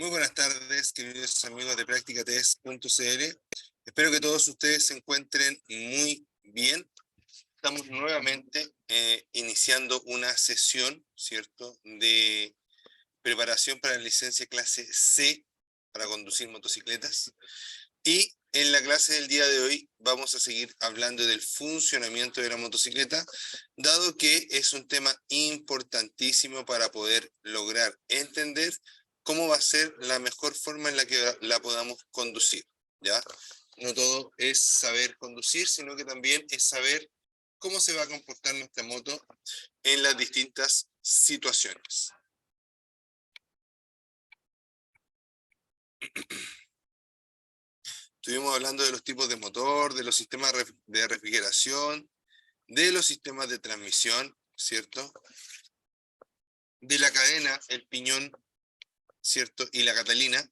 Muy buenas tardes, queridos amigos de practicatest.cl. Espero que todos ustedes se encuentren muy bien. Estamos nuevamente iniciando una sesión, ¿cierto?, de preparación para la licencia clase C para conducir motocicletas. Y en la clase del día de hoy vamos a seguir hablando del funcionamiento de la motocicleta, dado que es un tema importantísimo para poder lograr entender cómo va a ser la mejor forma en la que la podamos conducir, ¿ya? No todo es saber conducir, sino que también es saber cómo se va a comportar nuestra moto en las distintas situaciones. Estuvimos hablando de los tipos de motor, de los sistemas de refrigeración, de los sistemas de transmisión, ¿cierto? De la cadena, el piñón, ¿cierto? Y la catalina,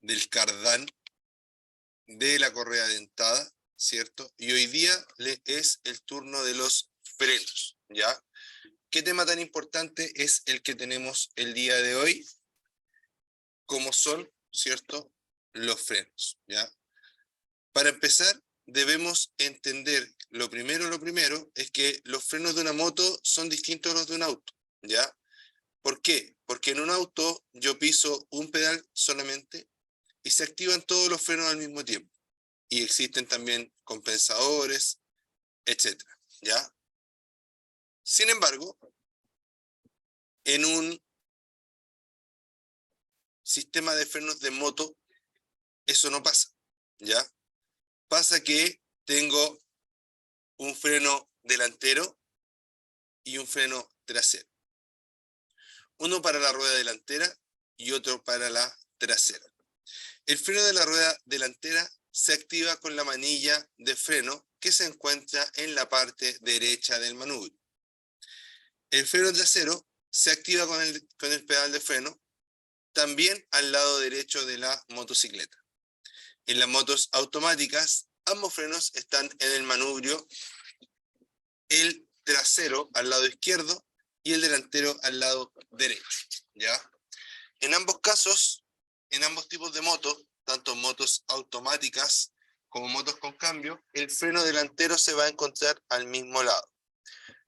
del cardán, de la correa dentada, ¿cierto? Y hoy día es el turno de los frenos, ¿ya? ¿Qué tema tan importante es el que tenemos el día de hoy? ¿Cómo son, ¿cierto?, los frenos, ¿ya? Para empezar, debemos entender, lo primero es que los frenos de una moto son distintos a los de un auto, ¿ya? ¿Por qué? Porque en un auto yo piso un pedal solamente y se activan todos los frenos al mismo tiempo. Y existen también compensadores, etcétera, ¿ya? Sin embargo, en un sistema de frenos de moto, eso no pasa, ¿ya? Pasa que tengo un freno delantero y un freno trasero. Uno para la rueda delantera y otro para la trasera. El freno de la rueda delantera se activa con la manilla de freno que se encuentra en la parte derecha del manubrio. El freno trasero se activa con el pedal de freno también al lado derecho de la motocicleta. En las motos automáticas, ambos frenos están en el manubrio, el trasero al lado izquierdo y el delantero al lado derecho, ¿ya? En ambos casos, en ambos tipos de motos, tanto motos automáticas como motos con cambio, el freno delantero se va a encontrar al mismo lado.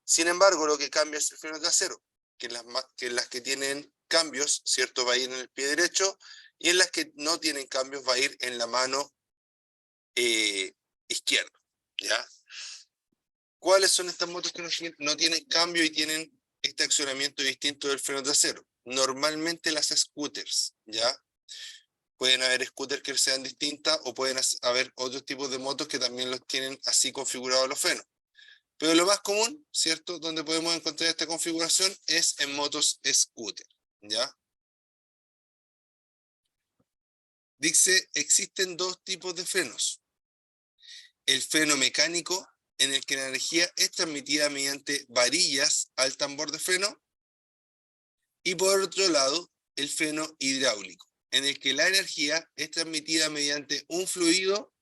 Sin embargo, lo que cambia es el freno trasero, que en las que tienen cambios, ¿cierto?, va a ir en el pie derecho, y en las que no tienen cambios va a ir en la mano izquierda, ¿ya? ¿Cuáles son estas motos que no tienen cambio y tienen este accionamiento distinto del freno trasero? Normalmente las scooters, ¿ya? Pueden haber scooters que sean distintas o pueden haber otros tipos de motos que también los tienen así configurados los frenos. Pero lo más común, ¿cierto?, donde podemos encontrar esta configuración es en motos scooter, ¿ya? Dice, existen dos tipos de frenos. El freno mecánico, en el que la energía es transmitida mediante varillas al tambor de freno, y por otro lado, el freno hidráulico, en el que la energía es transmitida mediante un fluido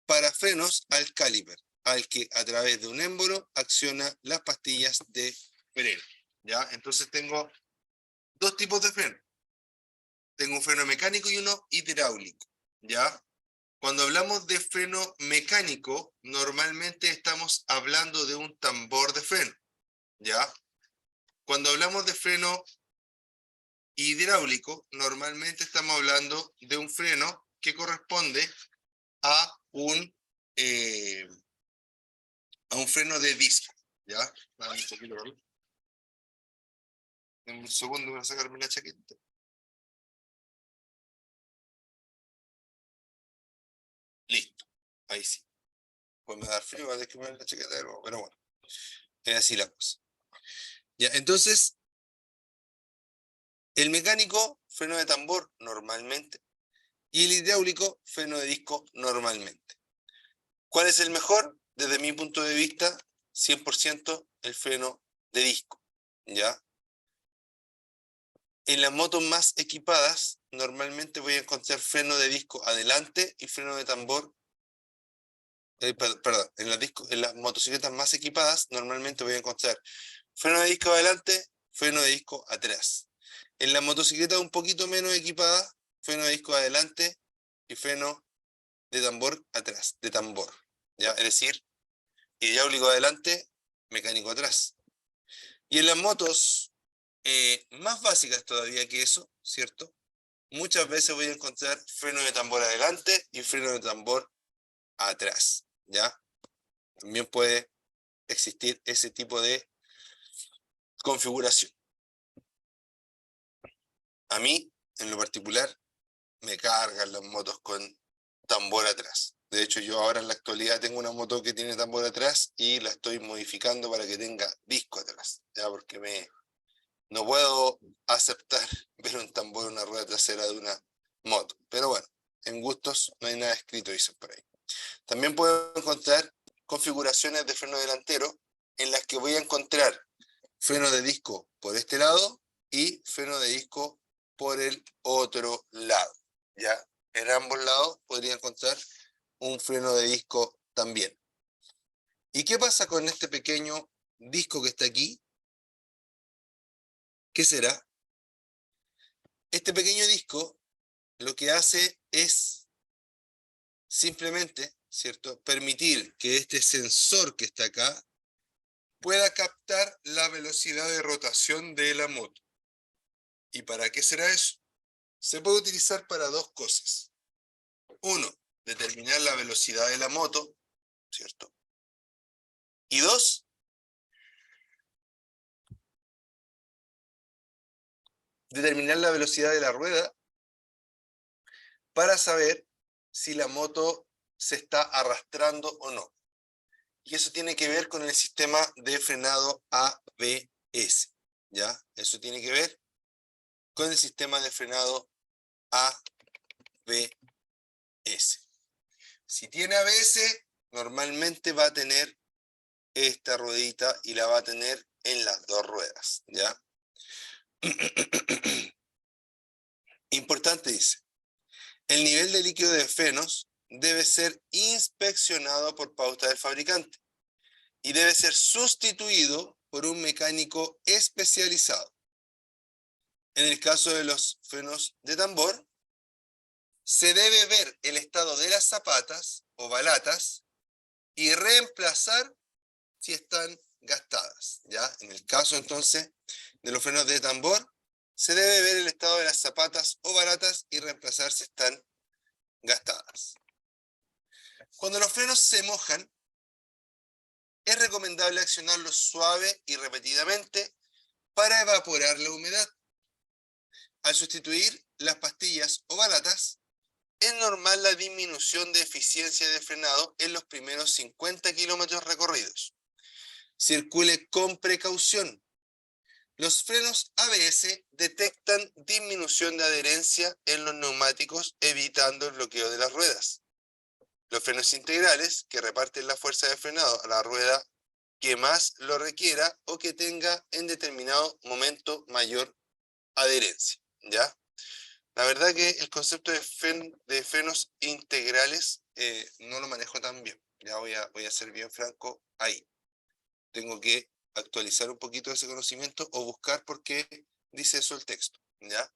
para frenos al caliper, al que a través de un émbolo acciona las pastillas de freno, ¿ya? Entonces tengo dos tipos de freno. Tengo un freno mecánico y uno hidráulico, ¿ya? Cuando hablamos de freno mecánico, normalmente estamos hablando de un tambor de freno, ¿ya? Cuando hablamos de freno hidráulico, normalmente estamos hablando de un freno que corresponde a un freno de disco, ¿ya? En un segundo voy a sacarme la chaqueta. Listo, ahí sí. Pues me da frío, va a tener que poner la chaqueta de nuevo, pero bueno, es así la cosa. Ya, entonces, el mecánico, freno de tambor normalmente, y el hidráulico, freno de disco normalmente. ¿Cuál es el mejor? Desde mi punto de vista, 100% el freno de disco, ¿ya? En las motos más equipadas, normalmente voy a encontrar freno de disco adelante y freno de tambor. Perdón, en las motocicletas más equipadas, normalmente voy a encontrar freno de disco adelante, freno de disco atrás. En la motocicleta un poquito menos equipada, freno de disco adelante y freno de tambor atrás, de tambor, ¿ya? Es decir, hidráulico adelante, mecánico atrás. Y en las motos más básicas todavía que eso, ¿cierto? Muchas veces voy a encontrar freno de tambor adelante y freno de tambor atrás, ¿ya? También puede existir ese tipo de configuración. A mí, en lo particular, me cargan las motos con tambor atrás. De hecho, yo ahora en la actualidad tengo una moto que tiene tambor atrás y la estoy modificando para que tenga disco atrás, ¿ya? Porque no puedo aceptar ver un tambor en una rueda trasera de una moto. Pero bueno, en gustos no hay nada escrito, dicen por ahí. También puedo encontrar configuraciones de freno delantero en las que voy a encontrar freno de disco por este lado y freno de disco por el otro lado. Ya en ambos lados podría encontrar un freno de disco también. ¿Y qué pasa con este pequeño disco que está aquí? ¿Qué será? Este pequeño disco lo que hace es simplemente, ¿cierto?, permitir que este sensor que está acá pueda captar la velocidad de rotación de la moto. ¿Y para qué será eso? Se puede utilizar para dos cosas. Uno, determinar la velocidad de la moto, ¿cierto? Y dos, determinar la velocidad de la rueda para saber si la moto se está arrastrando o no. Y eso tiene que ver con el sistema de frenado ABS, ¿ya? Eso tiene que ver con el sistema de frenado ABS. Si tiene ABS, normalmente va a tener esta ruedita y la va a tener en las dos ruedas, ¿ya? Importante dice, el nivel de líquido de frenos debe ser inspeccionado por pauta del fabricante y debe ser sustituido por un mecánico especializado. En el caso de los frenos de tambor, se debe ver el estado de las zapatas o balatas y reemplazar si están gastadas, ¿ya? En el caso entonces de los frenos de tambor, se debe ver el estado de las zapatas o balatas y reemplazar si están gastadas. Cuando los frenos se mojan, es recomendable accionarlos suave y repetidamente para evaporar la humedad. Al sustituir las pastillas o balatas, es normal la disminución de eficiencia de frenado en los primeros 50 kilómetros recorridos. Circule con precaución. Los frenos ABS detectan disminución de adherencia en los neumáticos, evitando el bloqueo de las ruedas. Los frenos integrales, que reparten la fuerza de frenado a la rueda que más lo requiera o que tenga en determinado momento mayor adherencia, ¿ya? La verdad que el concepto de frenos integrales no lo manejo tan bien. Ya voy a ser bien franco ahí. Tengo que actualizar un poquito ese conocimiento o buscar por qué dice eso el texto, ¿ya?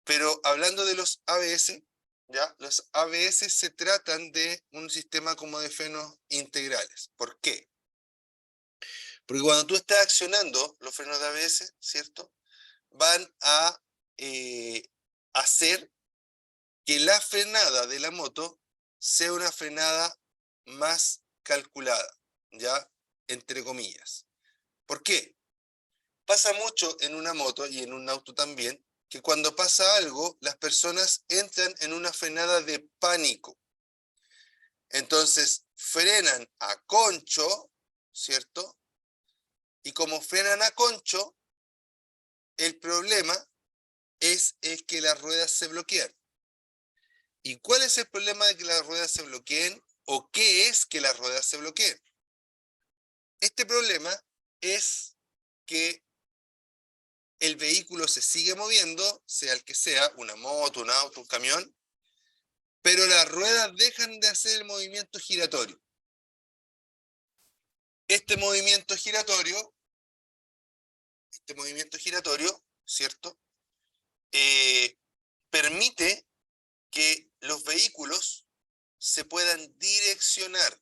Pero hablando de los ABS, ¿ya? Los ABS se tratan de un sistema como de frenos integrales. ¿Por qué? Porque cuando tú estás accionando los frenos de ABS, ¿cierto? Van a hacer que la frenada de la moto sea una frenada más calculada, ¿ya? Entre comillas. ¿Por qué? Pasa mucho en una moto y en un auto también, que cuando pasa algo, las personas entran en una frenada de pánico. Entonces, frenan a concho, ¿cierto? Y como frenan a concho, el problema es que las ruedas se bloquean. ¿Y cuál es el problema de que las ruedas se bloqueen? ¿O qué es que las ruedas se bloqueen? Este problema es que el vehículo se sigue moviendo, sea el que sea, una moto, un auto, un camión, pero las ruedas dejan de hacer el movimiento giratorio. Este movimiento giratorio ¿cierto? Permite que los vehículos se puedan direccionar.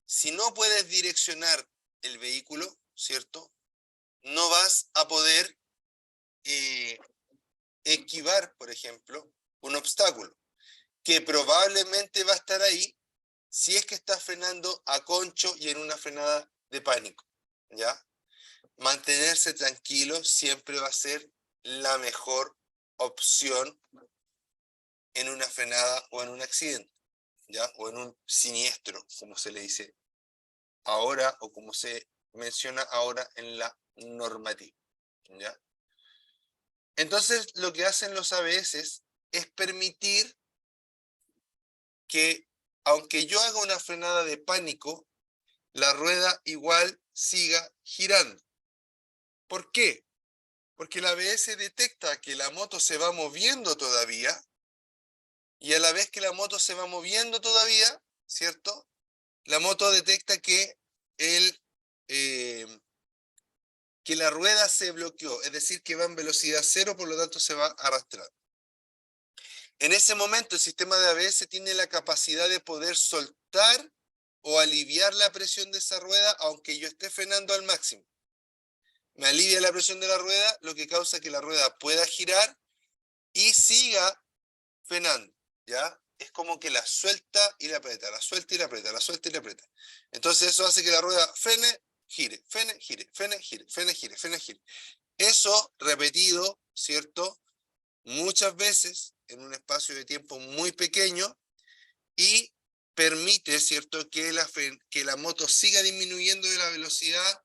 Si no puedes direccionar el vehículo, ¿cierto? No vas a poder esquivar, por ejemplo, un obstáculo, que probablemente va a estar ahí si es que estás frenando a concho y en una frenada de pánico, ¿ya? Mantenerse tranquilo siempre va a ser la mejor opción en una frenada o en un accidente, ¿ya? O en un siniestro, como se le dice ahora o como se menciona ahora en la normativa, ¿ya? Entonces, lo que hacen los ABS es permitir que, aunque yo haga una frenada de pánico, la rueda igual siga girando. ¿Por qué? Porque el ABS detecta que la moto se va moviendo todavía, y a la vez que la moto se va moviendo todavía, ¿cierto? La moto detecta que que la rueda se bloqueó, es decir, que va en velocidad cero, por lo tanto se va a arrastrar. En ese momento el sistema de ABS tiene la capacidad de poder soltar o aliviar la presión de esa rueda, aunque yo esté frenando al máximo. Me alivia la presión de la rueda, lo que causa que la rueda pueda girar y siga frenando, ¿ya? Es como que la suelta y la aprieta, la suelta y la aprieta, la suelta y la aprieta. Entonces eso hace que la rueda frene, gire, frene, gire, frene, gire, frene, gire, frene, gire. Eso repetido, ¿cierto? Muchas veces en un espacio de tiempo muy pequeño y permite, ¿cierto?, que la moto siga disminuyendo de la velocidad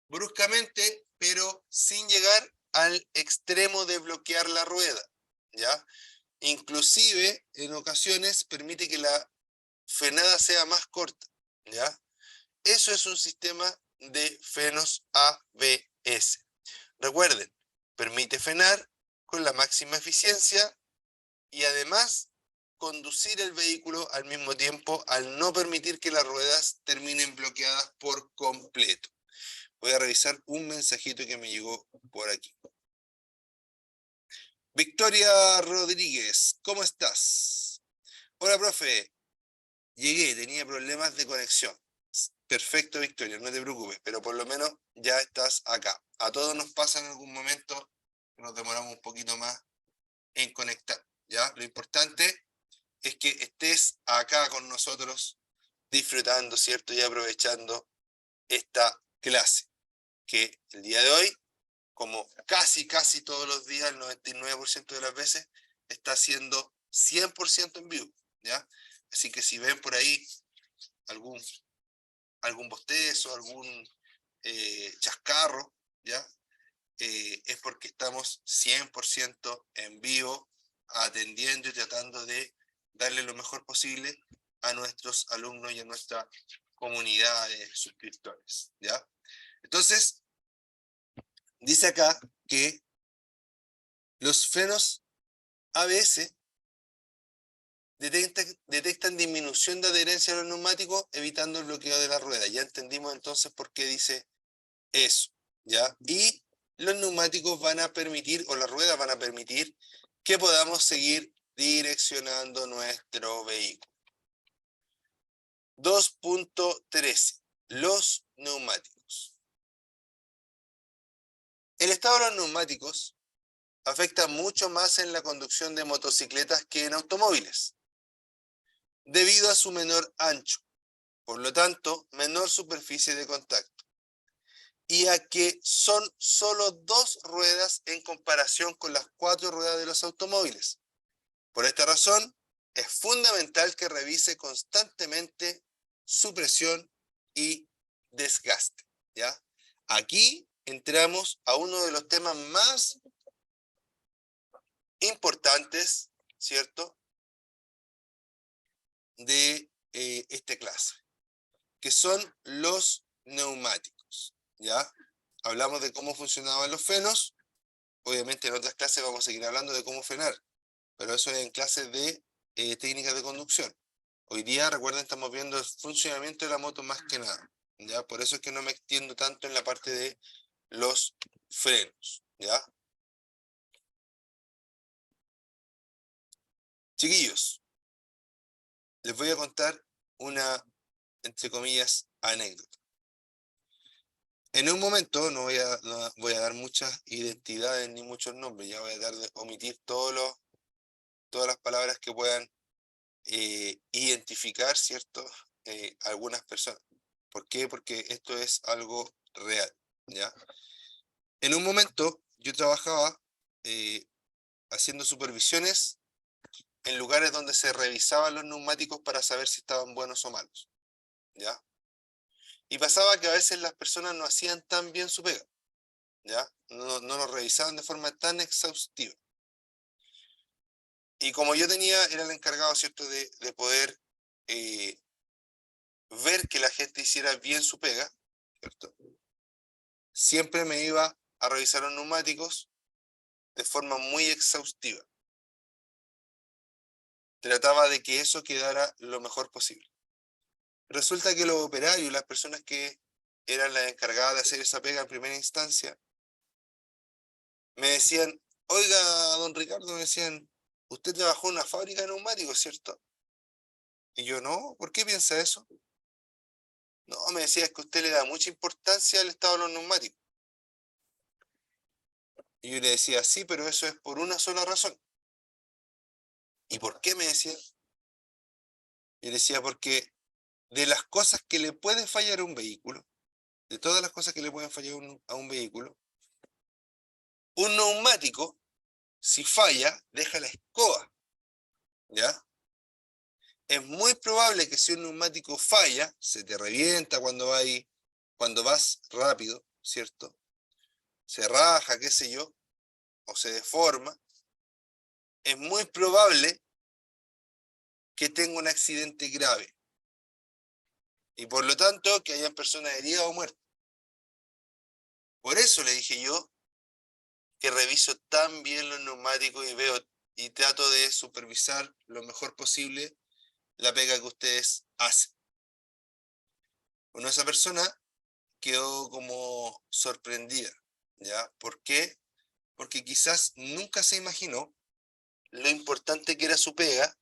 bruscamente, pero sin llegar al extremo de bloquear la rueda, ¿ya? Inclusive, en ocasiones, permite que la frenada sea más corta, ¿ya? Eso es un sistema de frenos ABS. Recuerden, permite frenar con la máxima eficiencia y además conducir el vehículo al mismo tiempo al no permitir que las ruedas terminen bloqueadas por completo. Voy a revisar un mensajito que me llegó por aquí. Victoria Rodríguez, ¿cómo estás? Hola, profe. Llegué, tenía problemas de conexión. Perfecto, Victoria, no te preocupes, pero por lo menos ya estás acá. A todos nos pasa en algún momento que nos demoramos un poquito más en conectar, ¿ya? Lo importante es que estés acá con nosotros disfrutando, ¿cierto? Y aprovechando esta clase, que el día de hoy, como casi todos los días, el 99% de las veces, está siendo 100% en vivo, ¿ya? Así que si ven por ahí algún bostezo, algún chascarro, ¿ya? Es porque estamos 100% en vivo, atendiendo y tratando de darle lo mejor posible a nuestros alumnos y a nuestra comunidad de suscriptores, ¿ya? Entonces, dice acá que los frenos ABS detectan disminución de adherencia a los neumáticos, evitando el bloqueo de la rueda. Ya entendimos entonces por qué dice eso, ¿ya? Y los neumáticos van a permitir, o las ruedas van a permitir, que podamos seguir direccionando nuestro vehículo. 2.13. Los neumáticos. El estado de los neumáticos afecta mucho más en la conducción de motocicletas que en automóviles, debido a su menor ancho, por lo tanto, menor superficie de contacto, y a que son solo 2 ruedas en comparación con las 4 ruedas de los automóviles. Por esta razón, es fundamental que revise constantemente su presión y desgaste, ¿ya? Aquí entramos a uno de los temas más importantes, ¿cierto?, de esta clase, que son los neumáticos, ¿ya? Hablamos de cómo funcionaban los frenos. Obviamente en otras clases vamos a seguir hablando de cómo frenar, pero eso es en clases de técnicas de conducción. Hoy día, recuerden, estamos viendo el funcionamiento de la moto más que nada, ¿ya? Por eso es que no me extiendo tanto en la parte de los frenos, ¿ya? Chiquillos, les voy a contar una, entre comillas, anécdota. En un momento no voy a dar muchas identidades ni muchos nombres, ya voy a omitir todas las palabras que puedan identificar, ¿cierto? Algunas personas. ¿Por qué? Porque esto es algo real, ¿ya? En un momento yo trabajaba haciendo supervisiones en lugares donde se revisaban los neumáticos para saber si estaban buenos o malos, ¿ya? Y pasaba que a veces las personas no hacían tan bien su pega, ¿ya? No lo revisaban de forma tan exhaustiva. Y como yo era el encargado, ¿cierto?, de poder eh, ver que la gente hiciera bien su pega, ¿cierto? Siempre me iba a revisar los neumáticos de forma muy exhaustiva. Trataba de que eso quedara lo mejor posible. Resulta que los operarios, las personas que eran las encargadas de hacer esa pega en primera instancia, me decían, oiga, don Ricardo, me decían, usted trabajó en una fábrica de neumáticos, ¿cierto? Y yo, no, ¿por qué piensa eso? No, me decía, es que usted le da mucha importancia al estado de los neumáticos. Y yo le decía, sí, pero eso es por una sola razón. ¿Y por qué? Me decía. Yo le decía, porque de las cosas que le puede fallar a un vehículo, de todas las cosas que le pueden fallar a un vehículo, un neumático, si falla, deja la escoba, ¿ya? Es muy probable que si un neumático falla, se te revienta cuando vas rápido, ¿cierto? Se raja, qué sé yo, o se deforma, es muy probable que tenga un accidente grave. Y por lo tanto, que hayan personas heridas o muertas. Por eso le dije yo que reviso tan bien los neumáticos y veo y trato de supervisar lo mejor posible la pega que ustedes hacen. Bueno, esa persona quedó como sorprendida, ¿ya? ¿Por qué? Porque quizás nunca se imaginó lo importante que era su pega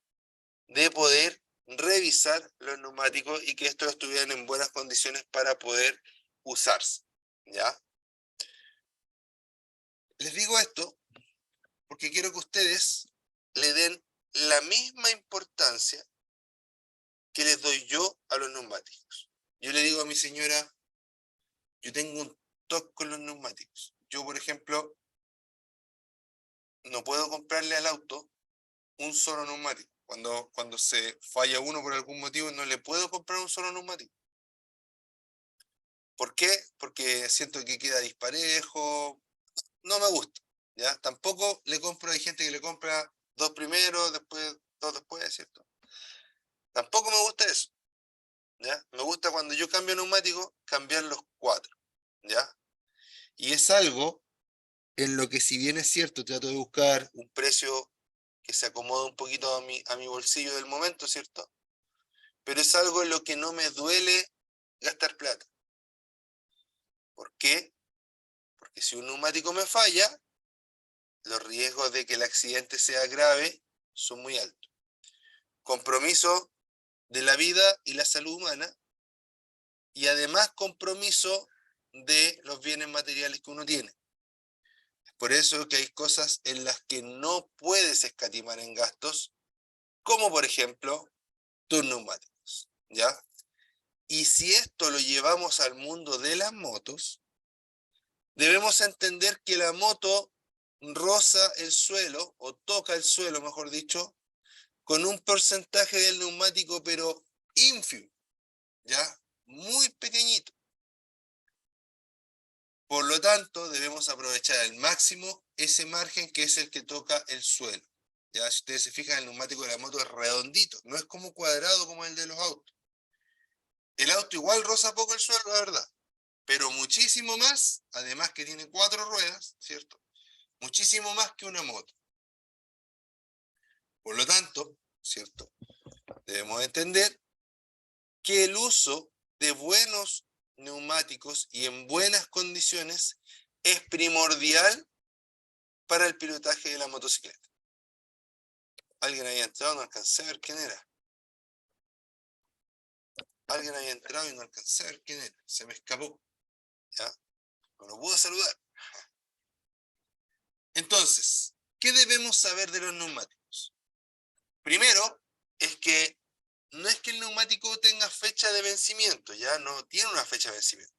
de poder revisar los neumáticos y que estos estuvieran en buenas condiciones para poder usarse, ¿ya? Les digo esto porque quiero que ustedes le den la misma importancia que les doy yo a los neumáticos. Yo le digo a mi señora, yo tengo un toque con los neumáticos. Yo, por ejemplo, no puedo comprarle al auto un solo neumático. Cuando se falla uno por algún motivo, no le puedo comprar un solo neumático. ¿Por qué? Porque siento que queda disparejo, no me gusta, ¿ya? Tampoco le compro, hay gente que le compra dos primero, después dos después, ¿cierto? Tampoco me gusta eso, ¿ya? Me gusta cuando yo cambio neumático, cambiar los cuatro, ¿ya? Y es algo en lo que, si bien es cierto, trato de buscar un precio que se acomode un poquito a mi bolsillo del momento, ¿cierto? Pero es algo en lo que no me duele gastar plata. ¿Por qué? Porque si un neumático me falla, los riesgos de que el accidente sea grave son muy altos. Compromiso de la vida y la salud humana y además compromiso de los bienes materiales que uno tiene. Es por eso que hay cosas en las que no puedes escatimar en gastos, como por ejemplo tus neumáticos, ¿ya? Y si esto lo llevamos al mundo de las motos, debemos entender que la moto roza el suelo, o toca el suelo, mejor dicho, con un porcentaje del neumático, pero ínfimo, ¿ya? Muy pequeñito. Por lo tanto, debemos aprovechar al máximo ese margen que es el que toca el suelo. Ya, si ustedes se fijan, el neumático de la moto es redondito, no es como cuadrado como el de los autos. El auto igual roza poco el suelo, la verdad, pero muchísimo más, además que tiene 4 ruedas, ¿cierto? Muchísimo más que una moto. Por lo tanto, ¿cierto? Debemos entender que el uso de buenos neumáticos y en buenas condiciones es primordial para el pilotaje de la motocicleta. ¿Alguien había entrado? No alcancé a ver quién era. Alguien había entrado y no alcancé a ver quién era. Se me escapó. ¿Ya? No lo puedo saludar. Entonces, ¿qué debemos saber de los neumáticos? Primero, es que no es que el neumático tenga fecha de vencimiento, ya no tiene una fecha de vencimiento,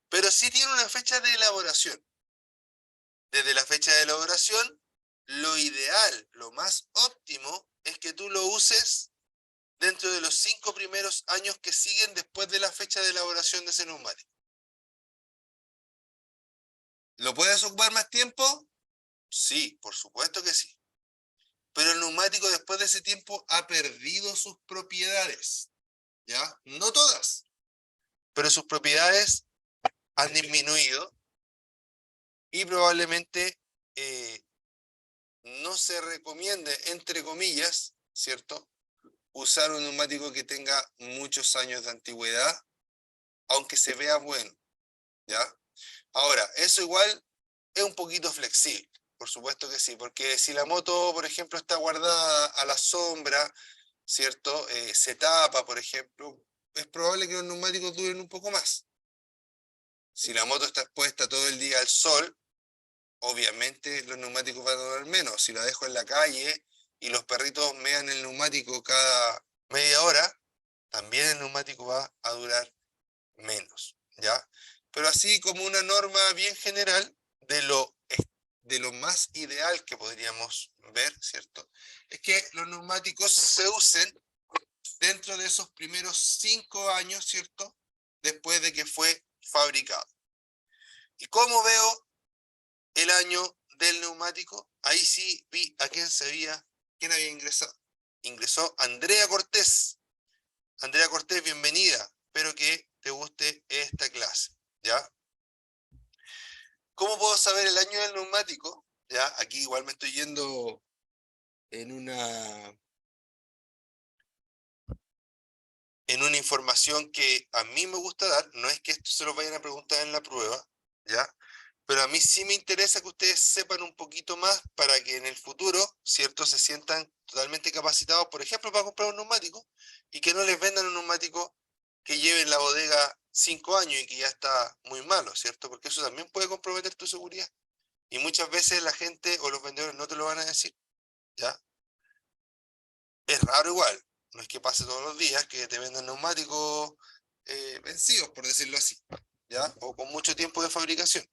pero sí tiene una fecha de elaboración. Desde la fecha de elaboración, lo ideal, lo más óptimo, es que tú lo uses dentro de los 5 primeros años que siguen después de la fecha de elaboración de ese neumático. ¿Lo puedes ocupar más tiempo? Sí, por supuesto que sí. Pero el neumático después de ese tiempo ha perdido sus propiedades, ¿ya? No todas, pero sus propiedades han disminuido y probablemente no se recomiende, entre comillas, ¿cierto?, usar un neumático que tenga muchos años de antigüedad, aunque se vea bueno, ¿ya? Ahora, eso igual es un poquito flexible, por supuesto que sí, porque si la moto, por ejemplo, está guardada a la sombra, ¿cierto? Se tapa, por ejemplo, es probable que los neumáticos duren un poco más. Si la moto está expuesta todo el día al sol, obviamente los neumáticos van a durar menos. Si la dejo en la calle y los perritos mean el neumático cada media hora, también el neumático va a durar menos, ¿ya? Pero así como una norma bien general de lo más ideal que podríamos ver, ¿cierto?, es que los neumáticos se usen dentro de esos primeros 5 años, ¿cierto?, después de que fue fabricado. ¿Y cómo veo el año del neumático? Ahí sí vi a quién había ingresado. Ingresó Andrea Cortés. Andrea Cortés, bienvenida. Espero que te guste esta clase, ¿ya? ¿Cómo puedo saber el año del neumático? Ya, aquí igual me estoy yendo en una información que a mí me gusta dar. No es que esto se lo vayan a preguntar en la prueba, ¿ya? Pero a mí sí me interesa que ustedes sepan un poquito más para que en el futuro, ¿cierto?, se sientan totalmente capacitados, por ejemplo, para comprar un neumático y que no les vendan un neumático que lleve en la bodega 5 años y que ya está muy malo, ¿cierto? Porque eso también puede comprometer tu seguridad. Y muchas veces la gente o los vendedores no te lo van a decir, ¿ya? Es raro igual, no es que pase todos los días que te vendan neumáticos vencidos, por decirlo así, ¿ya? O con mucho tiempo de fabricación.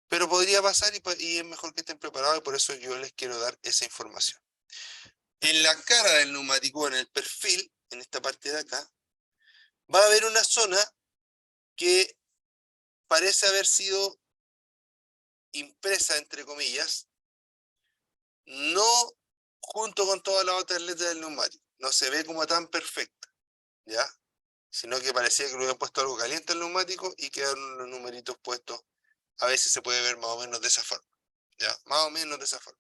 Pero podría pasar y es mejor que estén preparados y por eso yo les quiero dar esa información. En la cara del neumático, en el perfil, en esta parte de acá, va a haber una zona que parece haber sido impresa, entre comillas, no junto con todas las otras letras del neumático. No se ve como tan perfecta, ¿ya? Sino que parecía que le habían puesto algo caliente al neumático y quedaron los numeritos puestos. A veces se puede ver más o menos de esa forma, ¿ya? Más o menos de esa forma.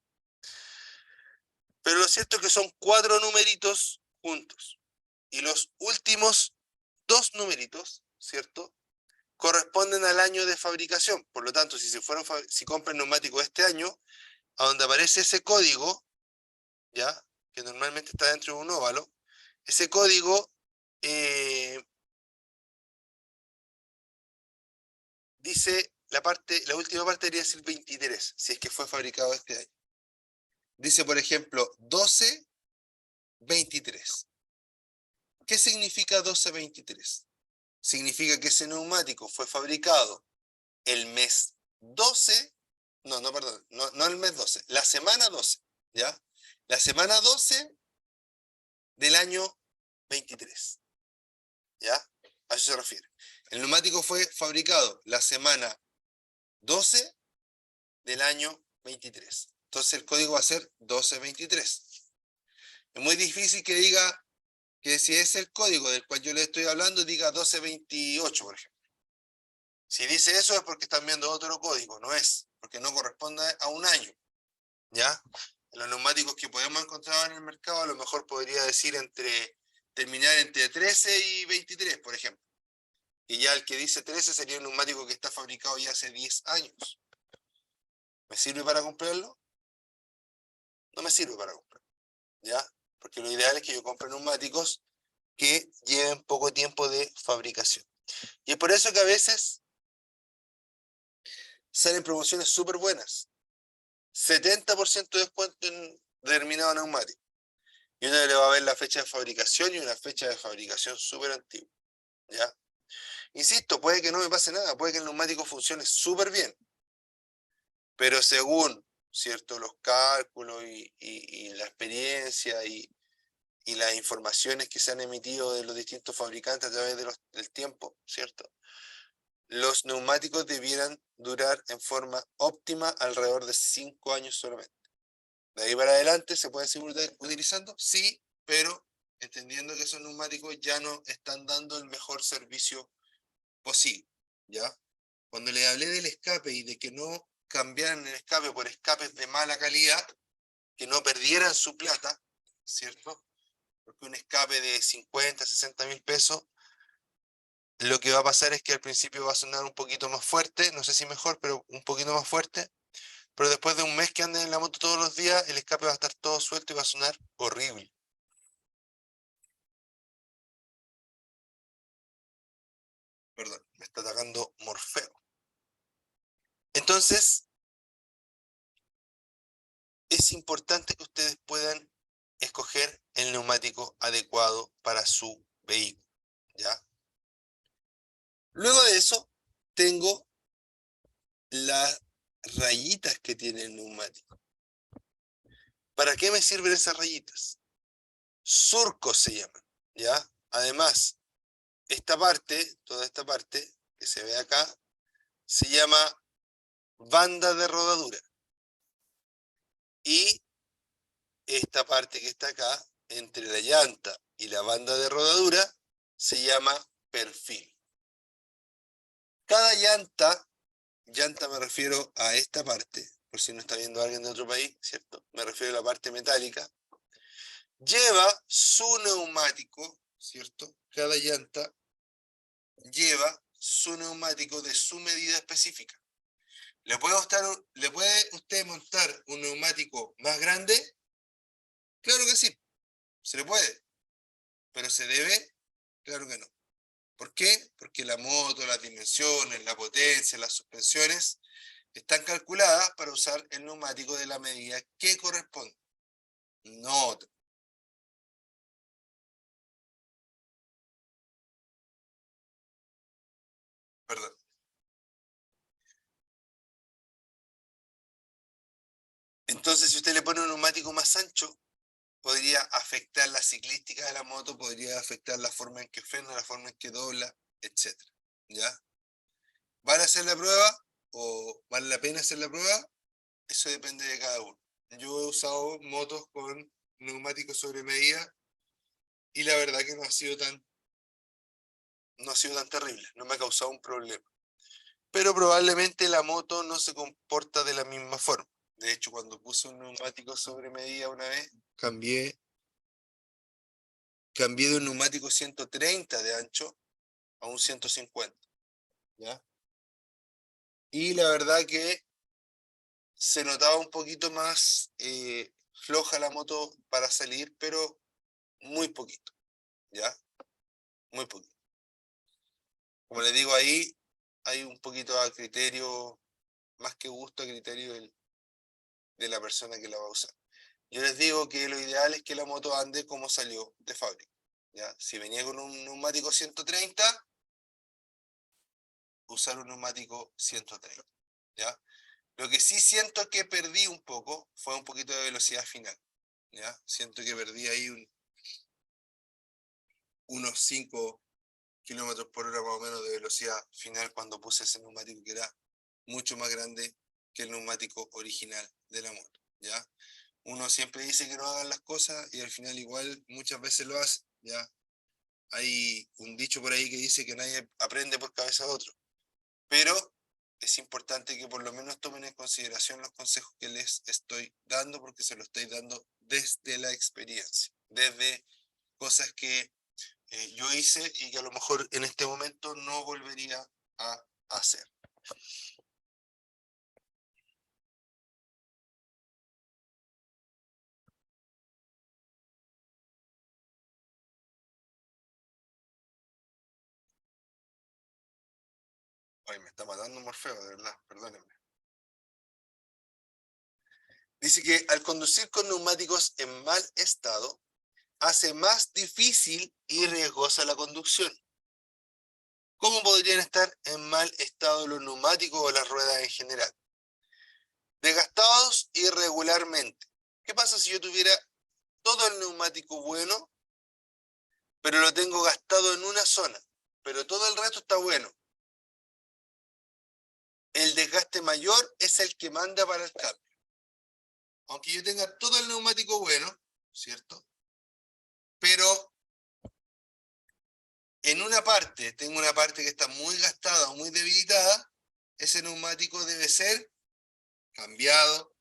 Pero lo cierto es que son 4 numeritos juntos. Y los últimos 2 numeritos, ¿cierto?, corresponden al año de fabricación. Por lo tanto, si compran neumático este año, a donde aparece ese código, ¿ya?, que normalmente está dentro de un óvalo, ese código dice la última parte debería decir 23, si es que fue fabricado este año. Dice, por ejemplo, 1223. ¿Qué significa 1223? Significa que ese neumático fue fabricado el mes 12, perdón, no el mes 12, la semana 12, ¿ya? La semana 12 del año 23, ¿ya? A eso se refiere. El neumático fue fabricado la semana 12 del año 23. Entonces el código va a ser 1223. Es muy difícil que diga que si es el código del cual yo le estoy hablando, diga 1228, por ejemplo. Si dice eso es porque están viendo otro código, no es, porque no corresponde a un año, ¿ya? Los neumáticos que podemos encontrar en el mercado a lo mejor podría decir terminar entre 13 y 23, por ejemplo. Y ya el que dice 13 sería un neumático que está fabricado ya hace 10 años. ¿Me sirve para comprarlo? No me sirve para comprarlo, ¿ya? Porque lo ideal es que yo compre neumáticos que lleven poco tiempo de fabricación. Y es por eso que a veces salen promociones súper buenas. 70% de descuento en determinado neumático. Y uno le va a ver la fecha de fabricación y una fecha de fabricación súper antigua, ¿ya? Insisto, puede que no me pase nada, puede que el neumático funcione súper bien, pero según, ¿cierto?, los cálculos y la experiencia y las informaciones que se han emitido de los distintos fabricantes a través del tiempo, ¿cierto? Los neumáticos debieran durar en forma óptima alrededor de 5 años solamente. De ahí para adelante se pueden seguir utilizando, sí, pero entendiendo que esos neumáticos ya no están dando el mejor servicio posible, ¿ya? Cuando le hablé del escape y de que no cambiaran el escape por escapes de mala calidad, que no perdieran su plata, ¿cierto? Porque un escape de 50, 60 mil pesos, lo que va a pasar es que al principio va a sonar un poquito más fuerte, no sé si mejor, pero un poquito más fuerte, pero después de un mes que anden en la moto todos los días, el escape va a estar todo suelto y va a sonar horrible. Perdón, me está atacando Morfeo. Entonces, es importante que ustedes puedan escoger el neumático adecuado para su vehículo, ¿ya? Luego de eso, tengo las rayitas que tiene el neumático. ¿Para qué me sirven esas rayitas? Surcos se llaman, ¿ya? Además, esta parte, toda esta parte que se ve acá, se llama banda de rodadura. Y esta parte que está acá, entre la llanta y la banda de rodadura, se llama perfil. Cada llanta me refiero a esta parte, por si no está viendo alguien de otro país, ¿cierto? Me refiero a la parte metálica. Lleva su neumático, ¿cierto? Cada llanta lleva su neumático de su medida específica. ¿Le puede usted montar un neumático más grande? Claro que sí, se le puede, pero ¿se debe? Claro que no. ¿Por qué? Porque la moto, las dimensiones, la potencia, las suspensiones están calculadas para usar el neumático de la medida que corresponde, no otra. Perdón. Entonces, si usted le pone un neumático más ancho, podría afectar la ciclística de la moto, podría afectar la forma en que frena, la forma en que dobla, etc. ¿Ya? ¿Vale hacer la prueba o vale la pena hacer la prueba? Eso depende de cada uno. Yo he usado motos con neumáticos sobre medida y la verdad que no ha sido tan terrible, no me ha causado un problema. Pero probablemente la moto no se comporta de la misma forma. De hecho, cuando puse un neumático sobre medida una vez, cambié de un neumático 130 de ancho a un 150, ¿ya? Y la verdad que se notaba un poquito más floja la moto para salir, pero muy poquito, ¿ya? Muy poquito. Como les digo ahí, hay un poquito a criterio, más que gusto, a criterio de la persona que la va a usar. Yo les digo que lo ideal es que la moto ande como salió de fábrica, ¿ya? Si venía con un neumático 130, usar un neumático 130, ¿ya? Lo que sí siento que perdí un poco fue un poquito de velocidad final, ¿ya? Siento que perdí ahí unos 5 kilómetros por hora más o menos de velocidad final cuando puse ese neumático que era mucho más grande que el neumático original de la moto, ¿ya? Uno siempre dice que no hagan las cosas y al final igual muchas veces lo hace, ¿ya? Hay un dicho por ahí que dice que nadie aprende por cabeza de otro, pero es importante que por lo menos tomen en consideración los consejos que les estoy dando porque se los estoy dando desde la experiencia, desde cosas que yo hice y que a lo mejor en este momento no volvería a hacer. Ay, me está matando Morfeo, de verdad, perdónenme. Dice que al conducir con neumáticos en mal estado, hace más difícil y riesgosa la conducción. ¿Cómo podrían estar en mal estado los neumáticos o las ruedas en general? Desgastados irregularmente. ¿Qué pasa si yo tuviera todo el neumático bueno, pero lo tengo gastado en una zona, pero todo el resto está bueno? El desgaste mayor es el que manda para el cambio. Aunque yo tenga todo el neumático bueno, ¿cierto? Pero en una parte, tengo una parte que está muy gastada o muy debilitada, ese neumático debe ser cambiado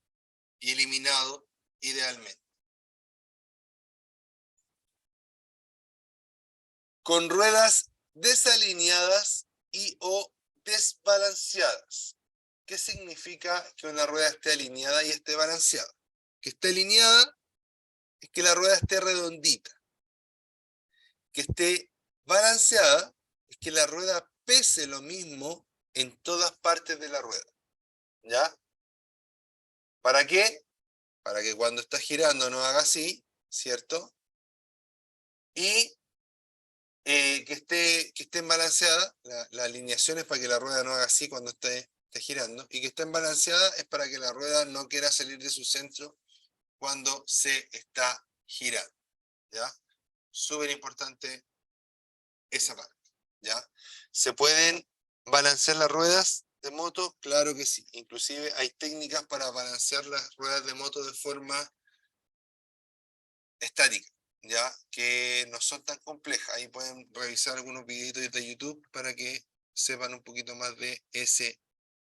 y eliminado idealmente. Con ruedas desalineadas y o desbalanceadas. ¿Qué significa que una rueda esté alineada y esté balanceada? Que esté alineada es que la rueda esté redondita. Que esté balanceada es que la rueda pese lo mismo en todas partes de la rueda. ¿Ya? ¿Para qué? Para que cuando está girando no haga así, ¿cierto? Y que estén balanceadas, la alineación es para que la rueda no haga así cuando esté girando, y que estén balanceadas es para que la rueda no quiera salir de su centro cuando se está girando, ¿ya? Súper importante esa parte, ¿ya? ¿Se pueden balancear las ruedas de moto? Claro que sí. Inclusive hay técnicas para balancear las ruedas de moto de forma estática, ¿ya? Que no son tan complejas. Ahí pueden revisar algunos videitos de YouTube para que sepan un poquito más de ese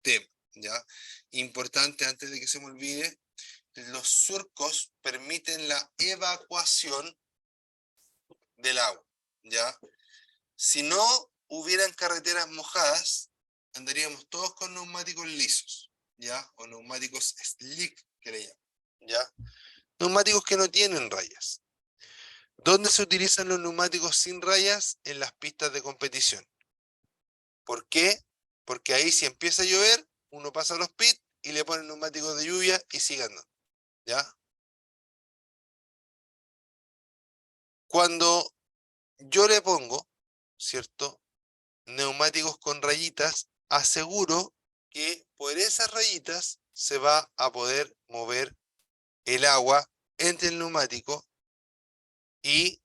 tema, ¿ya? Importante, antes de que se me olvide, los surcos permiten la evacuación del agua, ¿ya? Si no hubieran carreteras mojadas, andaríamos todos con neumáticos lisos, ¿ya? O neumáticos slick, que le llaman, ¿ya? Neumáticos que no tienen rayas. ¿Dónde se utilizan los neumáticos sin rayas? En las pistas de competición. ¿Por qué? Porque ahí si empieza a llover, uno pasa a los pits y le ponen neumáticos de lluvia y sigue andando, ¿ya? Cuando yo le pongo, ¿cierto? Neumáticos con rayitas, aseguro que por esas rayitas se va a poder mover el agua entre el neumático y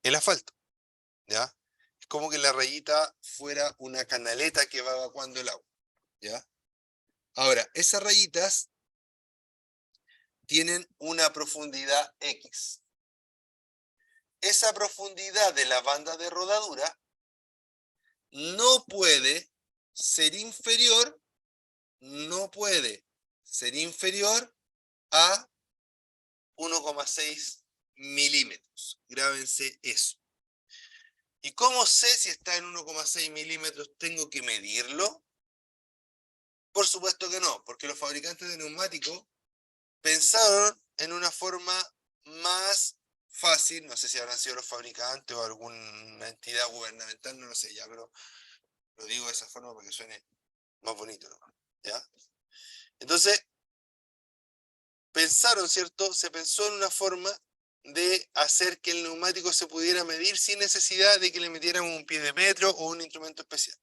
el asfalto, ¿ya? Es como que la rayita fuera una canaleta que va evacuando el agua, ¿ya? Ahora, esas rayitas tienen una profundidad X. Esa profundidad de la banda de rodadura no puede ser inferior, no puede ser inferior a 1,6 milímetros. Grábense eso. ¿Y cómo sé si está en 1,6 milímetros? ¿Tengo que medirlo? Por supuesto que no, porque los fabricantes de neumáticos pensaron en una forma más fácil, no sé si habrán sido los fabricantes o alguna entidad gubernamental, no lo sé ya, pero lo digo de esa forma para que suene más bonito, ¿no? ¿Ya? Entonces, pensaron, ¿cierto? Se pensó en una forma de hacer que el neumático se pudiera medir sin necesidad de que le metieran un pie de metro o un instrumento especial.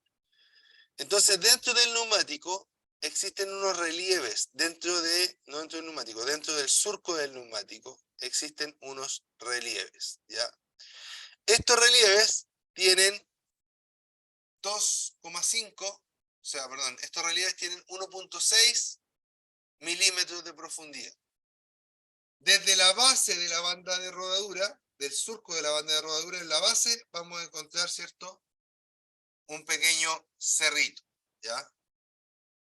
Entonces, dentro del neumático existen unos relieves, no dentro del neumático, dentro del surco del neumático existen unos relieves, ¿ya? Estos relieves tienen 2,5, o sea, perdón, estos relieves tienen 1,6 milímetros de profundidad. Desde la base de la banda de rodadura, del surco de la banda de rodadura en la base, vamos a encontrar, ¿cierto? Un pequeño cerrito, ¿ya?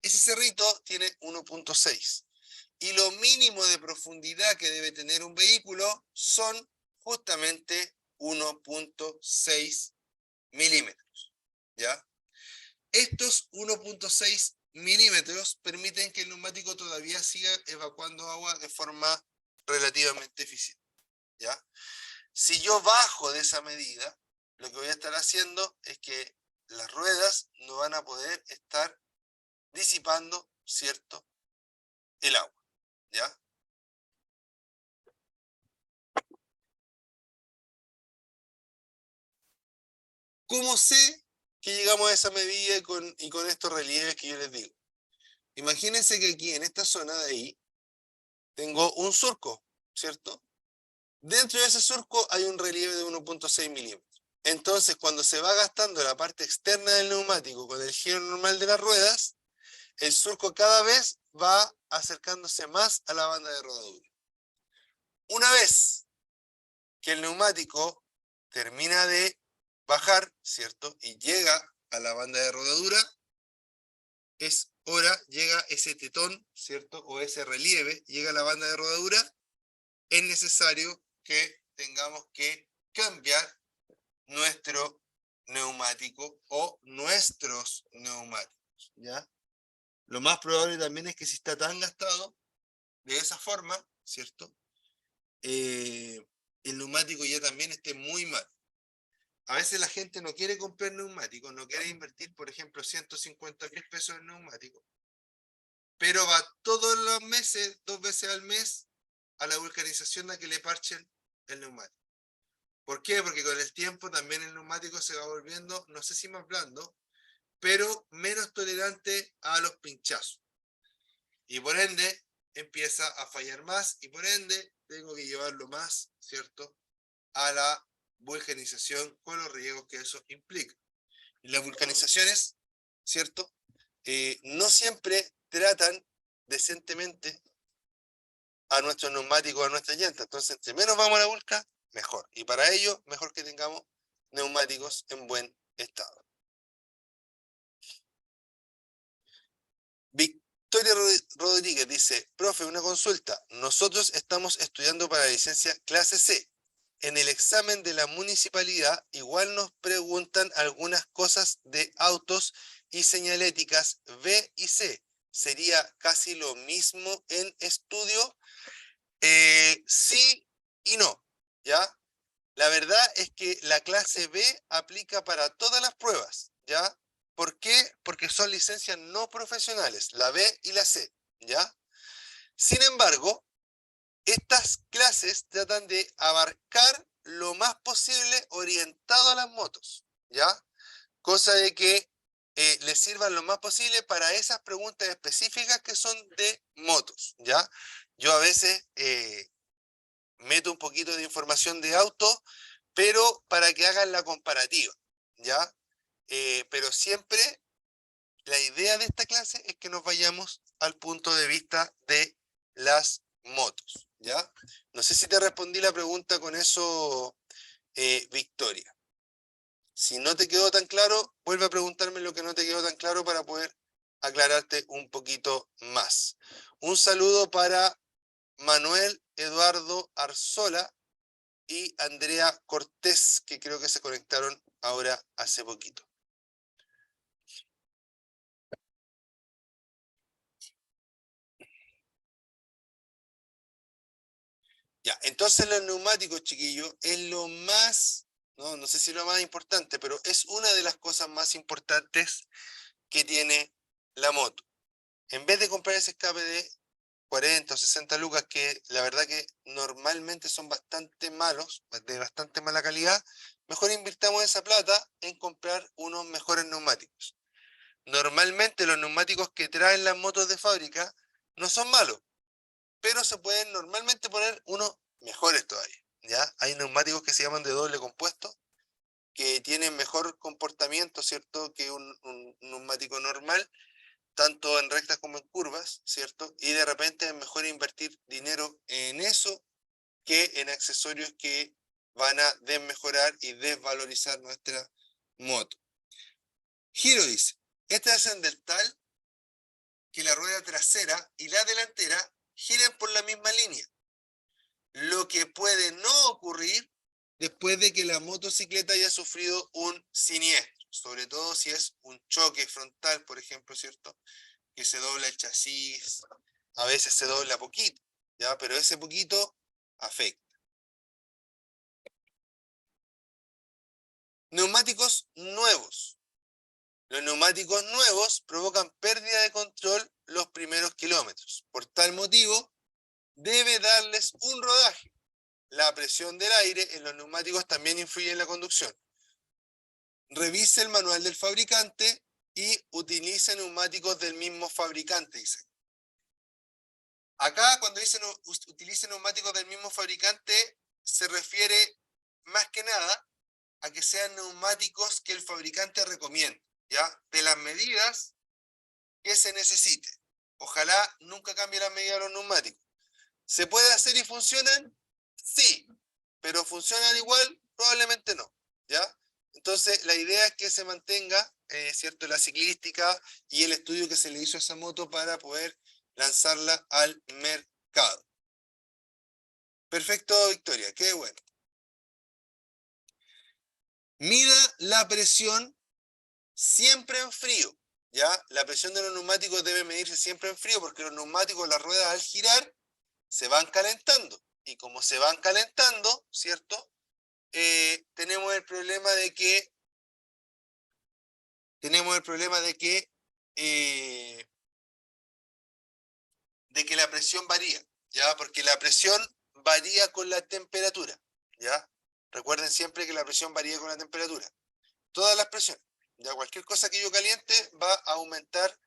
Ese cerrito tiene 1,6. Y lo mínimo de profundidad que debe tener un vehículo son justamente 1,6 milímetros, ¿ya? Estos 1,6 milímetros permiten que el neumático todavía siga evacuando agua de forma relativamente eficiente, ¿ya? Si yo bajo de esa medida, lo que voy a estar haciendo es que las ruedas no van a poder estar disipando, ¿cierto?, el agua, ¿ya? ¿Cómo sé que llegamos a esa medida y con estos relieves que yo les digo? Imagínense que aquí en esta zona de ahí tengo un surco, ¿cierto? Dentro de ese surco hay un relieve de 1.6 milímetros. Entonces, cuando se va gastando la parte externa del neumático con el giro normal de las ruedas, el surco cada vez va acercándose más a la banda de rodadura. Una vez que el neumático termina de bajar, ¿cierto? Y llega a la banda de rodadura, es hora, llega ese tetón, ¿cierto? O ese relieve, llega a la banda de rodadura, es necesario que tengamos que cambiar nuestro neumático o nuestros neumáticos, ¿ya? Lo más probable también es que si está tan gastado de esa forma, ¿cierto? El neumático ya también esté muy mal. A veces la gente no quiere comprar neumáticos, no quiere invertir, por ejemplo, 150.000 pesos en neumáticos, pero va todos los meses, 2 veces al mes, a la vulcanización a que le parchen el neumático. ¿Por qué? Porque con el tiempo también el neumático se va volviendo, no sé si más blando, pero menos tolerante a los pinchazos. Y por ende empieza a fallar más y por ende tengo que llevarlo más, ¿cierto?, a la vulcanización con los riesgos que eso implica. Y las vulcanizaciones, ¿cierto?, no siempre tratan decentemente a nuestros neumáticos, a nuestras llantas. Entonces, entre menos vamos a la vulca, mejor. Y para ello, mejor que tengamos neumáticos en buen estado. Victoria Rodríguez dice, profe, una consulta. Nosotros estamos estudiando para la licencia clase C. En el examen de la municipalidad igual nos preguntan algunas cosas de autos y señaléticas B y C. ¿Sería casi lo mismo en estudio? Sí y no, ¿ya? La verdad es que la clase B aplica para todas las pruebas, ¿ya? ¿Por qué? Porque son licencias no profesionales, la B y la C, ¿ya? Sin embargo, estas clases tratan de abarcar lo más posible orientado a las motos, ¿ya? Cosa de que les sirvan lo más posible para esas preguntas específicas que son de motos, ¿ya? Yo a veces meto un poquito de información de auto, pero para que hagan la comparativa, ¿ya? Pero siempre la idea de esta clase es que nos vayamos al punto de vista de las motos, ¿ya? No sé si te respondí la pregunta con eso, Victoria. Si no te quedó tan claro, vuelve a preguntarme lo que no te quedó tan claro para poder aclararte un poquito más. Un saludo para Manuel Eduardo Arzola y Andrea Cortés, que creo que se conectaron ahora hace poquito. Ya, entonces los neumáticos, chiquillos, es lo más, no sé si lo más importante, pero es una de las cosas más importantes que tiene la moto. En vez de comprar ese escape de 40 o 60 lucas, que la verdad que normalmente son bastante malos, de bastante mala calidad, mejor invirtamos esa plata en comprar unos mejores neumáticos. Normalmente los neumáticos que traen las motos de fábrica no son malos, pero se pueden normalmente poner unos mejores todavía, ¿ya? Hay neumáticos que se llaman de doble compuesto, que tienen mejor comportamiento, ¿cierto?, que un neumático normal, tanto en rectas como en curvas, ¿cierto? Y de repente es mejor invertir dinero en eso que en accesorios que van a desmejorar y desvalorizar nuestra moto. Giro dice, este hacen del tal que la rueda trasera y la delantera giren por la misma línea, lo que puede no ocurrir después de que la motocicleta haya sufrido un siniestro, sobre todo si es un choque frontal, por ejemplo, ¿cierto?, que se dobla el chasis, a veces se dobla poquito, ¿ya? Pero ese poquito afecta. Neumáticos nuevos. Los neumáticos nuevos provocan pérdida de control los primeros kilómetros. Por tal motivo, debe darles un rodaje. La presión del aire en los neumáticos también influye en la conducción. Revise el manual del fabricante y utilice neumáticos del mismo fabricante, dice. Acá, cuando dice utilice neumáticos del mismo fabricante, se refiere más que nada a que sean neumáticos que el fabricante recomienda, ¿ya? De las medidas que se necesite. Ojalá nunca cambie la medida de los neumáticos. ¿Se puede hacer y funcionan? Sí, pero ¿funcionan igual? Probablemente no, ¿ya? Entonces, la idea es que se mantenga, ¿cierto?, la ciclística y el estudio que se le hizo a esa moto para poder lanzarla al mercado. Perfecto, Victoria, qué bueno. Mida la presión siempre en frío, ¿ya? La presión de los neumáticos debe medirse siempre en frío porque los neumáticos, las ruedas al girar, se van calentando. Y como se van calentando, ¿cierto? Tenemos el problema de que la presión varía, ¿ya? Porque la presión varía con la temperatura, ¿ya? Recuerden siempre que la presión varía con la temperatura. Todas las presiones, ¿ya? Cualquier cosa que yo caliente va a aumentar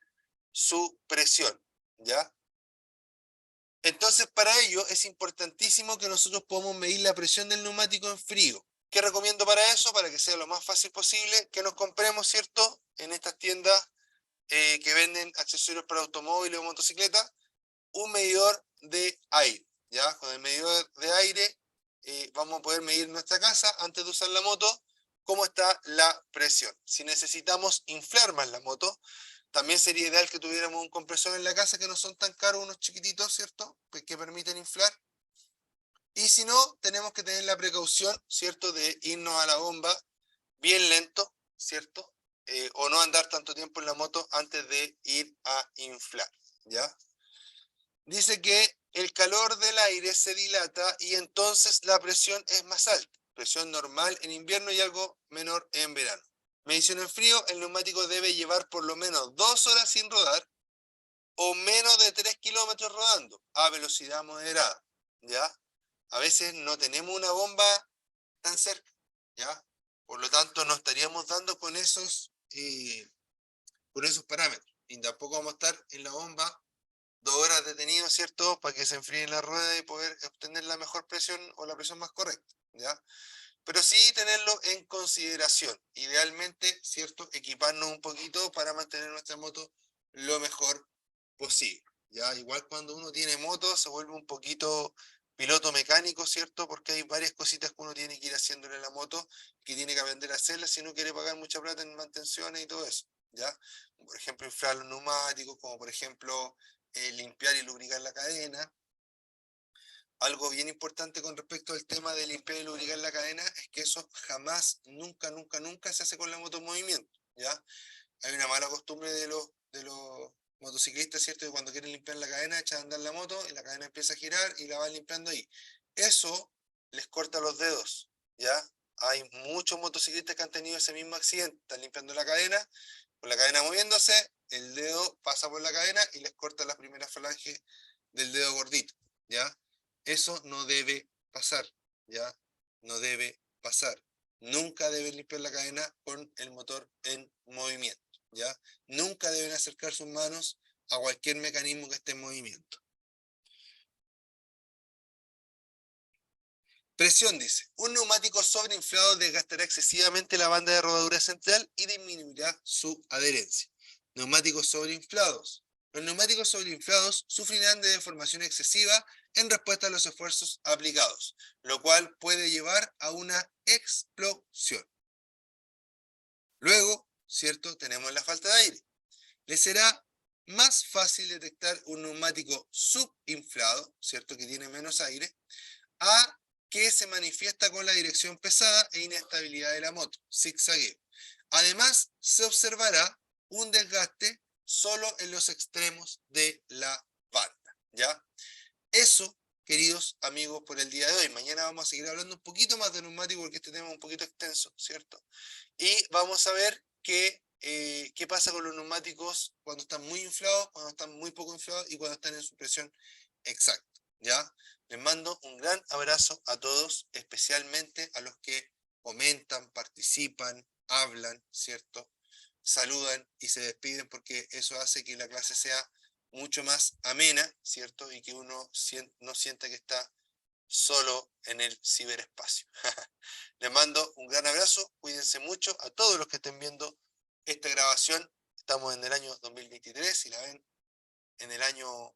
su presión, ¿ya? Entonces, para ello es importantísimo que nosotros podamos medir la presión del neumático en frío. ¿Qué recomiendo para eso? Para que sea lo más fácil posible, que nos compremos, ¿cierto?, en estas tiendas que venden accesorios para automóviles o motocicletas, un medidor de aire, ¿ya? Con el medidor de aire vamos a poder medir nuestra casa antes de usar la moto, cómo está la presión. Si necesitamos inflar más la moto, también sería ideal que tuviéramos un compresor en la casa, que no son tan caros, unos chiquititos, ¿cierto?, pues que permiten inflar. Y si no, tenemos que tener la precaución, ¿cierto?, de irnos a la bomba bien lento, ¿cierto? O no andar tanto tiempo en la moto antes de ir a inflar, ¿ya? Dice que el calor del aire se dilata y entonces la presión es más alta. Presión normal en invierno y algo menor en verano. Medición en frío, el neumático debe llevar por lo menos 2 horas sin rodar o menos de 3 kilómetros rodando a velocidad moderada, ¿ya? A veces no tenemos una bomba tan cerca, ¿ya? Por lo tanto, no estaríamos dando con esos parámetros. Y tampoco vamos a estar en la bomba 2 horas detenidos, ¿cierto?, para que se enfríen la rueda y poder obtener la mejor presión o la presión más correcta, ¿ya? Pero sí tenerlo en consideración. Idealmente, ¿cierto?, equiparnos un poquito para mantener nuestra moto lo mejor posible, ¿ya? Igual cuando uno tiene moto se vuelve un poquito piloto mecánico, ¿cierto? Porque hay varias cositas que uno tiene que ir haciéndole a la moto, que tiene que aprender a hacerlas si no quiere pagar mucha plata en mantenciones y todo eso, ¿ya? Por ejemplo, inflar los neumáticos, como por ejemplo limpiar y lubricar la cadena. Algo bien importante con respecto al tema de limpiar y lubricar la cadena es que eso jamás, nunca, nunca, nunca se hace con la moto en movimiento, ¿ya? Hay una mala costumbre de los motociclistas, ¿cierto? Que cuando quieren limpiar la cadena, echan a andar la moto y la cadena empieza a girar y la van limpiando ahí. Eso les corta los dedos, ¿ya? Hay muchos motociclistas que han tenido ese mismo accidente. Están limpiando la cadena, con la cadena moviéndose, el dedo pasa por la cadena y les corta la primera falange del dedo gordito, ¿ya? Eso no debe pasar, ¿ya? No debe pasar. Nunca deben limpiar la cadena con el motor en movimiento, ¿ya? Nunca deben acercar sus manos a cualquier mecanismo que esté en movimiento. Presión, dice. Un neumático sobreinflado desgastará excesivamente la banda de rodadura central y disminuirá su adherencia. Neumáticos sobreinflados. Los neumáticos sobreinflados sufrirán de deformación excesiva en respuesta a los esfuerzos aplicados, lo cual puede llevar a una explosión. Luego, ¿cierto?, tenemos la falta de aire. Les será más fácil detectar un neumático subinflado, ¿cierto?, que tiene menos aire, a que se manifiesta con la dirección pesada e inestabilidad de la moto, zigzagueo. Además, se observará un desgaste solo en los extremos de la banda, ¿ya? Eso, queridos amigos, por el día de hoy. Mañana vamos a seguir hablando un poquito más de neumático porque este tema es un poquito extenso, ¿cierto? Y vamos a ver que qué pasa con los neumáticos cuando están muy inflados, cuando están muy poco inflados y cuando están en su presión exacta, ¿ya? Les mando un gran abrazo a todos, especialmente a los que comentan, participan, hablan, ¿cierto? Saludan y se despiden porque eso hace que la clase sea mucho más amena, ¿cierto? Y que uno no sienta que está solo en el ciberespacio. Les mando un gran abrazo, cuídense mucho a todos los que estén viendo esta grabación. Estamos en el año 2023, si la ven en el año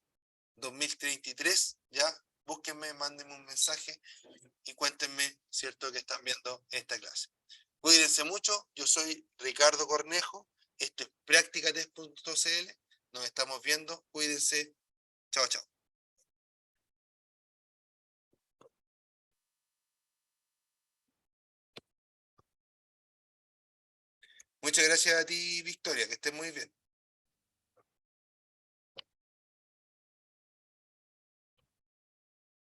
2033, ya búsquenme, mándenme un mensaje y cuéntenme, ¿cierto?, que están viendo esta clase. Cuídense mucho, yo soy Ricardo Cornejo, esto es practicatest.cl, nos estamos viendo, cuídense, chao, chao. Muchas gracias a ti, Victoria, que estés muy bien.